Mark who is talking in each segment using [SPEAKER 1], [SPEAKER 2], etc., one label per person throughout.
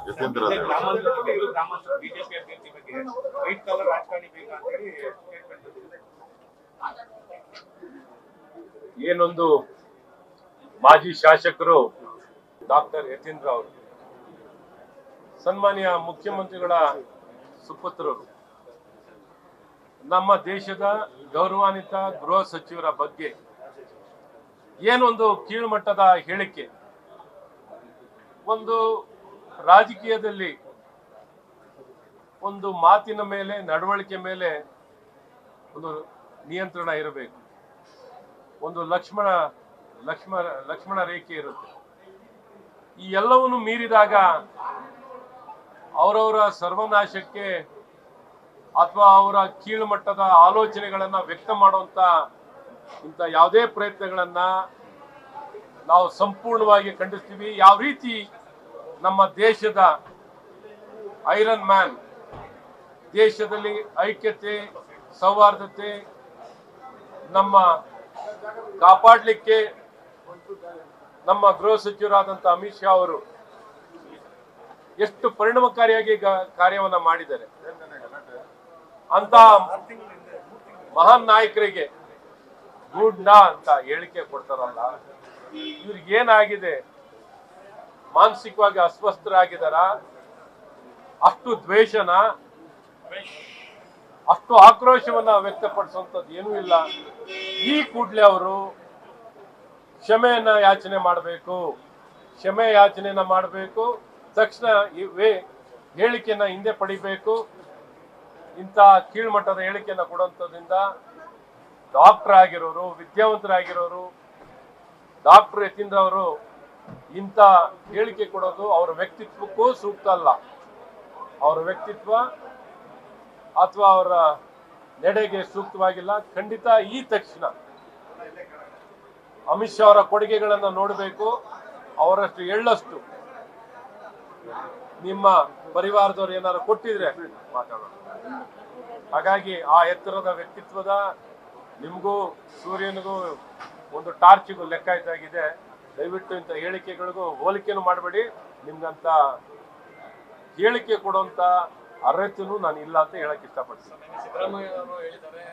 [SPEAKER 1] Yathindra
[SPEAKER 2] BJP ಅಭ್ಯರ್ಥಿ ಬಗ್ಗೆ white colour ರಾಜಕಾರಣಿ ಬೇಕಾ ಅಂತ ಹೇಳಿ ಸ್ಟೇಟ್ಮೆಂಟ್ ಬಂದಿದೆ.
[SPEAKER 3] ಏನೊಂದು ಮಾಜಿ ಶಾಸಕರು ಡಾಕ್ಟರ್ ಯತೀಂದ್ರ ಅವರು ಸನ್ಮಾನ್ಯ ಮುಖ್ಯಮಂತ್ರಿಗಳ ಸುಪುತ್ರರು ನಮ್ಮ ದೇಶದ ಗೌರವಾನ್ವಿತ ಗೃಹ ಸಚಿವರ ಬಗ್ಗೆ ಏನೊಂದು ಕೀಳುಮಟ್ಟದ ಹೇಳಿಕೆ, ಒಂದು ರಾಜಕೀಯದಲ್ಲಿ ಒಂದು ಮಾತಿನ ಮೇಲೆ ನಡವಳಿಕೆ ಮೇಲೆ ಒಂದು ನಿಯಂತ್ರಣ ಇರಬೇಕು. ಒಂದು ಲಕ್ಷ್ಮಣ ರೇಖೆ ಇರುತ್ತೆ. ಈ ಎಲ್ಲವನ್ನು ಮೀರಿದಾಗ ಅವರವರ ಸರ್ವನಾಶಕ್ಕೆ ಅಥವಾ ಅವರ ಕೀಳುಮಟ್ಟದ ಆಲೋಚನೆಗಳನ್ನ ವ್ಯಕ್ತ ಮಾಡುವಂತ ಇಂಥ ಯಾವುದೇ ಪ್ರಯತ್ನಗಳನ್ನ ನಾವು ಸಂಪೂರ್ಣವಾಗಿ ಖಂಡಿಸ್ತೀವಿ. ಯಾವ ರೀತಿ ನಮ್ಮ ದೇಶದ ಐರನ್ ಮ್ಯಾನ್, ದೇಶದಲ್ಲಿ ಐಕ್ಯತೆ ಸೌಹಾರ್ದತೆ ನಮ್ಮ ಕಾಪಾಡಲಿಕ್ಕೆ ನಮ್ಮ ಗೃಹ ಸಚಿವರಾದಂಥ ಅಮಿತ್ ಶಾ ಅವರು ಎಷ್ಟು ಪರಿಣಾಮಕಾರಿಯಾಗಿ ಕಾರ್ಯವನ್ನ ಮಾಡಿದ್ದಾರೆ. ಅಂತ ಮಹಾನ್ ನಾಯಕರಿಗೆ ಗುಡ್ ನಾ ಅಂತ ಹೇಳಿಕೆ ಕೊಡ್ತಾರಲ್ಲ, ಇವ್ರಿಗೇನಾಗಿದೆ? ಮಾನಸಿಕವಾಗಿ ಅಸ್ವಸ್ಥರಾಗಿದ್ದಾರ? ಅಷ್ಟು ದ್ವೇಷನ, ಅಷ್ಟು ಆಕ್ರೋಶವನ್ನ ವ್ಯಕ್ತಪಡಿಸುವಂಥದ್ದು ಏನೂ ಇಲ್ಲ. ಈ ಕೂಡಲೇ ಅವರು ಕ್ಷಮೆಯನ್ನ ಯಾಚನೆ ಮಾಡಬೇಕು, ಕ್ಷಮೆ ಯಾಚನೆಯನ್ನ ಮಾಡಬೇಕು. ತಕ್ಷಣ ಹೇಳಿಕೆಯನ್ನ ಹಿಂದೆ ಪಡಿಬೇಕು. ಇಂಥ ಕೀಳ್ಮಟ್ಟದ ಹೇಳಿಕೆಯನ್ನ ಕೊಡುವಂಥದ್ರಿಂದ ಡಾಕ್ಟರ್ ಆಗಿರೋರು, ವಿದ್ಯಾವಂತರಾಗಿರೋರು ಡಾಕ್ಟರ್ ಯತೀಂದ್ರ ಅವರು ಇಂಥ ಹೇಳಿಕೆ ಕೊಡೋದು ಅವರ ವ್ಯಕ್ತಿತ್ವಕ್ಕೂ ಸೂಕ್ತ ಅಲ್ಲ. ಅವರ ವ್ಯಕ್ತಿತ್ವ ಅಥವಾ ಅವರ ನಡೆಗೆ ಸೂಕ್ತವಾಗಿಲ್ಲ. ಖಂಡಿತ ಈ ತಕ್ಷಣ ಅಮಿತ್ ಶಾ ಅವರ ಕೊಡುಗೆಗಳನ್ನು ನೋಡಬೇಕು. ಅವರಷ್ಟು ಎಳ್ಳಷ್ಟು ನಿಮ್ಮ ಪರಿವಾರದವರು ಏನಾದ್ರು ಕೊಟ್ಟಿದ್ರೆ ಮಾತಾಡೋಣ. ಹಾಗಾಗಿ ಆ ಎತ್ತರದ ವ್ಯಕ್ತಿತ್ವದ ನಿಮಗೂ ಸೂರ್ಯನಿಗೂ ಒಂದು ಟಾರ್ಚಿಗೂ ಲೆಕ್ಕ ಇದ್ದಾಗಿದೆ. ದಯವಿಟ್ಟು ಇಂಥ ಹೇಳಿಕೆಗಳಿಗೂ ಹೋಲಿಕೆನೂ ಮಾಡಬೇಡಿ. ನಿಮ್ಗಂತ ಹೇಳಿಕೆ ಕೊಡುವಂತ ಅರ್ಹತೆನೂ ನಾನು ಇಲ್ಲ ಅಂತ ಹೇಳಕ್ ಇಷ್ಟಪಡ್ತೀನಿ.
[SPEAKER 2] ಸಿದ್ದರಾಮಯ್ಯ ಅವರು ಹೇಳಿದ್ದಾರೆ,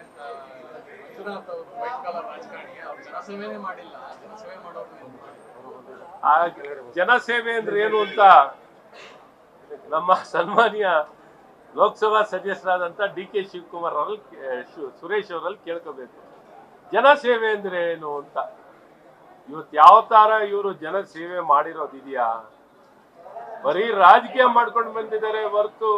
[SPEAKER 2] ಮಂಜುನಾಥ್ ಅವರು ವೈಟ್ ಕಾಲರ್ ರಾಜಕಾರಣಿ, ಅವರು ಜನಸೇವೆನೇ ಮಾಡಿಲ್ಲ, ಜನಸೇವೆ ಮಾಡೋರು.
[SPEAKER 3] ಆ ಜನಸೇವೆ ಅಂದ್ರೆ ಏನು ಅಂತ ನಮ್ಮ ಸನ್ಮಾನ್ಯ ಲೋಕಸಭಾ ಸದಸ್ಯರಾದಂತ ಡಿ ಕೆ ಶಿವಕುಮಾರ್ ಅವರಲ್ಲಿ ಸುರೇಶ್ ಅವರಲ್ಲಿ ಕೇಳ್ಕೋಬೇಕು. ಜನಸೇವೆ ಅಂದ್ರೆ ಏನು ಅಂತ. ಇವತ್ತು ಯಾವ ತರ ಇವರು ಜನಸೇವೆ ಮಾಡಿರೋದಿದೆಯಾ? ಬರೀ ರಾಜಕೀಯ ಮಾಡ್ಕೊಂಡು ಬಂದಿದ್ದಾರೆ ಹೊರತು,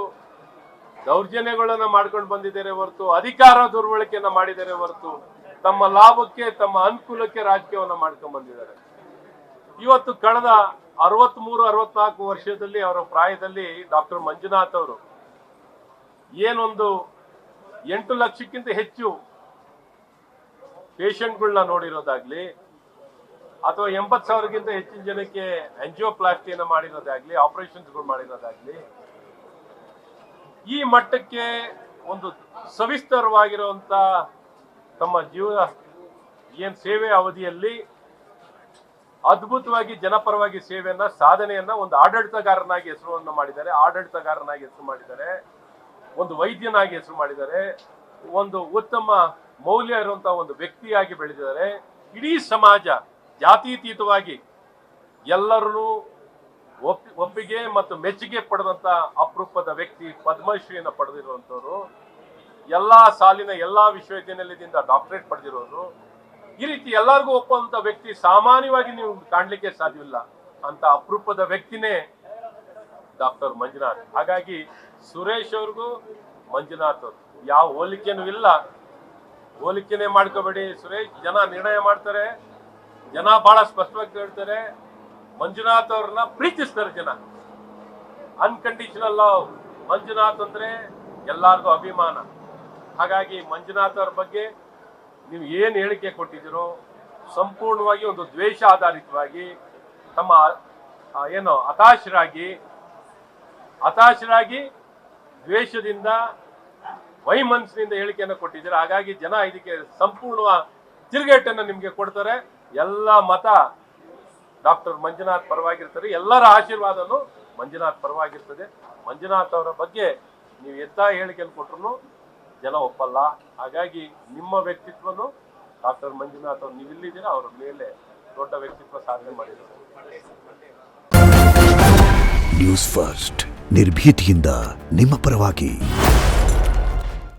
[SPEAKER 3] ದೌರ್ಜನ್ಯಗಳನ್ನ ಮಾಡ್ಕೊಂಡು ಬಂದಿದ್ದಾರೆ ಹೊರತು, ಅಧಿಕಾರ ದುರ್ಬಳಕೆಯನ್ನ ಮಾಡಿದ್ದಾರೆ ಹೊರತು, ತಮ್ಮ ಲಾಭಕ್ಕೆ ತಮ್ಮ ಅನುಕೂಲಕ್ಕೆ ರಾಜಕೀಯವನ್ನ ಮಾಡ್ಕೊಂಡು ಬಂದಿದ್ದಾರೆ. ಇವತ್ತು ಕಳೆದ 63-64 ವರ್ಷದಲ್ಲಿ ಅವರ ಪ್ರಾಯದಲ್ಲಿ ಡಾಕ್ಟರ್ ಮಂಜುನಾಥ್ ಅವರು ಏನೊಂದು 8 ಲಕ್ಷಕ್ಕಿಂತ ಹೆಚ್ಚು ಪೇಷಂಟ್ಗಳನ್ನ ನೋಡಿರೋದಾಗ್ಲಿ, ಅಥವಾ 80,000ಗಿಂತ ಹೆಚ್ಚಿನ ಜನಕ್ಕೆ ಆಂಜಿಯೋಪ್ಲಾಸ್ಟಿಯನ್ನ ಮಾಡಿರೋದಾಗ್ಲಿ, ಆಪರೇಷನ್ಸ್ಗಳು ಮಾಡಿರೋದಾಗ್ಲಿ, ಈ ಮಟ್ಟಕ್ಕೆ ಒಂದು ಸವಿಸ್ತರವಾಗಿರುವಂತ ತಮ್ಮ ಏನ್ ಸೇವೆ ಅವಧಿಯಲ್ಲಿ ಅದ್ಭುತವಾಗಿ ಜನಪರವಾಗಿ ಸೇವೆಯನ್ನ ಸಾಧನೆಯನ್ನ ಒಂದು ಆಡಳಿತಗಾರನಾಗಿ ಹೆಸರನ್ನು ಮಾಡಿದ್ದಾರೆ, ಒಂದು ವೈದ್ಯನಾಗಿ ಹೆಸರು ಮಾಡಿದ್ದಾರೆ, ಒಂದು ಉತ್ತಮ ಮೌಲ್ಯ ಇರುವಂತಹ ಒಂದು ವ್ಯಕ್ತಿಯಾಗಿ ಬೆಳೆದಿದ್ದಾರೆ. ಇಡೀ ಸಮಾಜ ಜಾತೀತೀತವಾಗಿ ಎಲ್ಲರೂ ಒಪ್ಪಿಗೆ ಮತ್ತು ಮೆಚ್ಚುಗೆ ಪಡೆದಂತ ಅಪರೂಪದ ವ್ಯಕ್ತಿ, ಪದ್ಮಶ್ರೀಯನ್ನು ಪಡೆದಿರುವಂತವ್ರು, ಎಲ್ಲಾ ಸಾಲಿನ ಎಲ್ಲಾ ವಿಶ್ವವಿದ್ಯಾನಿಲಯದಿಂದ ಡಾಕ್ಟರೇಟ್ ಪಡೆದಿರೋರು. ಈ ರೀತಿ ಎಲ್ಲರಿಗೂ ಒಪ್ಪುವಂತ ವ್ಯಕ್ತಿ ಸಾಮಾನ್ಯವಾಗಿ ನೀವು ಕಾಣ್ಲಿಕ್ಕೆ ಸಾಧ್ಯವಿಲ್ಲ. ಅಂತ ಅಪರೂಪದ ವ್ಯಕ್ತಿನೇ ಡಾಕ್ಟರ್ ಮಂಜುನಾಥ್. ಹಾಗಾಗಿ ಸುರೇಶ್ ಅವ್ರಿಗೂ ಮಂಜುನಾಥ್ ಅವ್ರು ಯಾವ ಹೋಲಿಕೆನೂ ಇಲ್ಲ. ಹೋಲಿಕೆನೆ ಮಾಡ್ಕೋಬೇಡಿ ಸುರೇಶ್. ಜನ ನಿರ್ಣಯ ಮಾಡ್ತಾರೆ, ಜನ ಬಹಳ ಸ್ಪಷ್ಟವಾಗಿ ಹೇಳ್ತಾರೆ. ಮಂಜುನಾಥ್ ಅವ್ರನ್ನ ಪ್ರೀತಿಸ್ತಾರೆ ಜನ. Unconditional love. ಮಂಜುನಾಥ್ ಅಂದ್ರೆ ಎಲ್ಲಾರ್ಗೂ ಅಭಿಮಾನ. ಹಾಗಾಗಿ ಮಂಜುನಾಥ್ ಅವ್ರ ಬಗ್ಗೆ ನೀವು ಏನು ಹೇಳಿಕೆ ಕೊಟ್ಟಿದ್ದೀರೋ ಸಂಪೂರ್ಣವಾಗಿ ಒಂದು ದ್ವೇಷ ಆಧಾರಿತವಾಗಿ, ತಮ್ಮ ಏನು ಹತಾಶರಾಗಿ ದ್ವೇಷದಿಂದ ವೈಮನಸ್ಸಿನಿಂದ ಹೇಳಿಕೆಯನ್ನು ಕೊಟ್ಟಿದ್ದೀರಾ. ಹಾಗಾಗಿ ಜನ ಇದಕ್ಕೆ ಸಂಪೂರ್ಣ ತಿರುಗೇಟನ್ನು ನಿಮಗೆ ಕೊಡ್ತಾರೆ. ಎಲ್ಲ ಮತ ಡಾಕ್ಟರ್ ಮಂಜುನಾಥ್ ಪರವಾಗಿರ್ತಾರೆ. ಎಲ್ಲರ ಆಶೀರ್ವಾದನು ಮಂಜುನಾಥ್ ಪರವಾಗಿರ್ತದೆ. ಮಂಜುನಾಥ್ ಅವರ ಬಗ್ಗೆ ನೀವು ಎಂಥ ಹೇಳಿಕೆಯನ್ನು ಕೊಟ್ಟರು ಜನ ಒಪ್ಪಲ್ಲ. ಹಾಗಾಗಿ ನಿಮ್ಮ ವ್ಯಕ್ತಿತ್ವನು ಡಾಕ್ಟರ್ ಮಂಜುನಾಥ್ ಅವರು ನೀವು ಇಲ್ಲಿದ್ದೀರಾ, ಅವರ ಮೇಲೆ ದೊಡ್ಡ ವ್ಯಕ್ತಿತ್ವ ಸಾಧನೆ ಮಾಡಿದ್ದಾರೆ.
[SPEAKER 1] ನ್ಯೂಸ್ ಫಸ್ಟ್ ನಿರ್ಭೀತಿಯಿಂದ ನಿಮ್ಮ ಪರವಾಗಿ.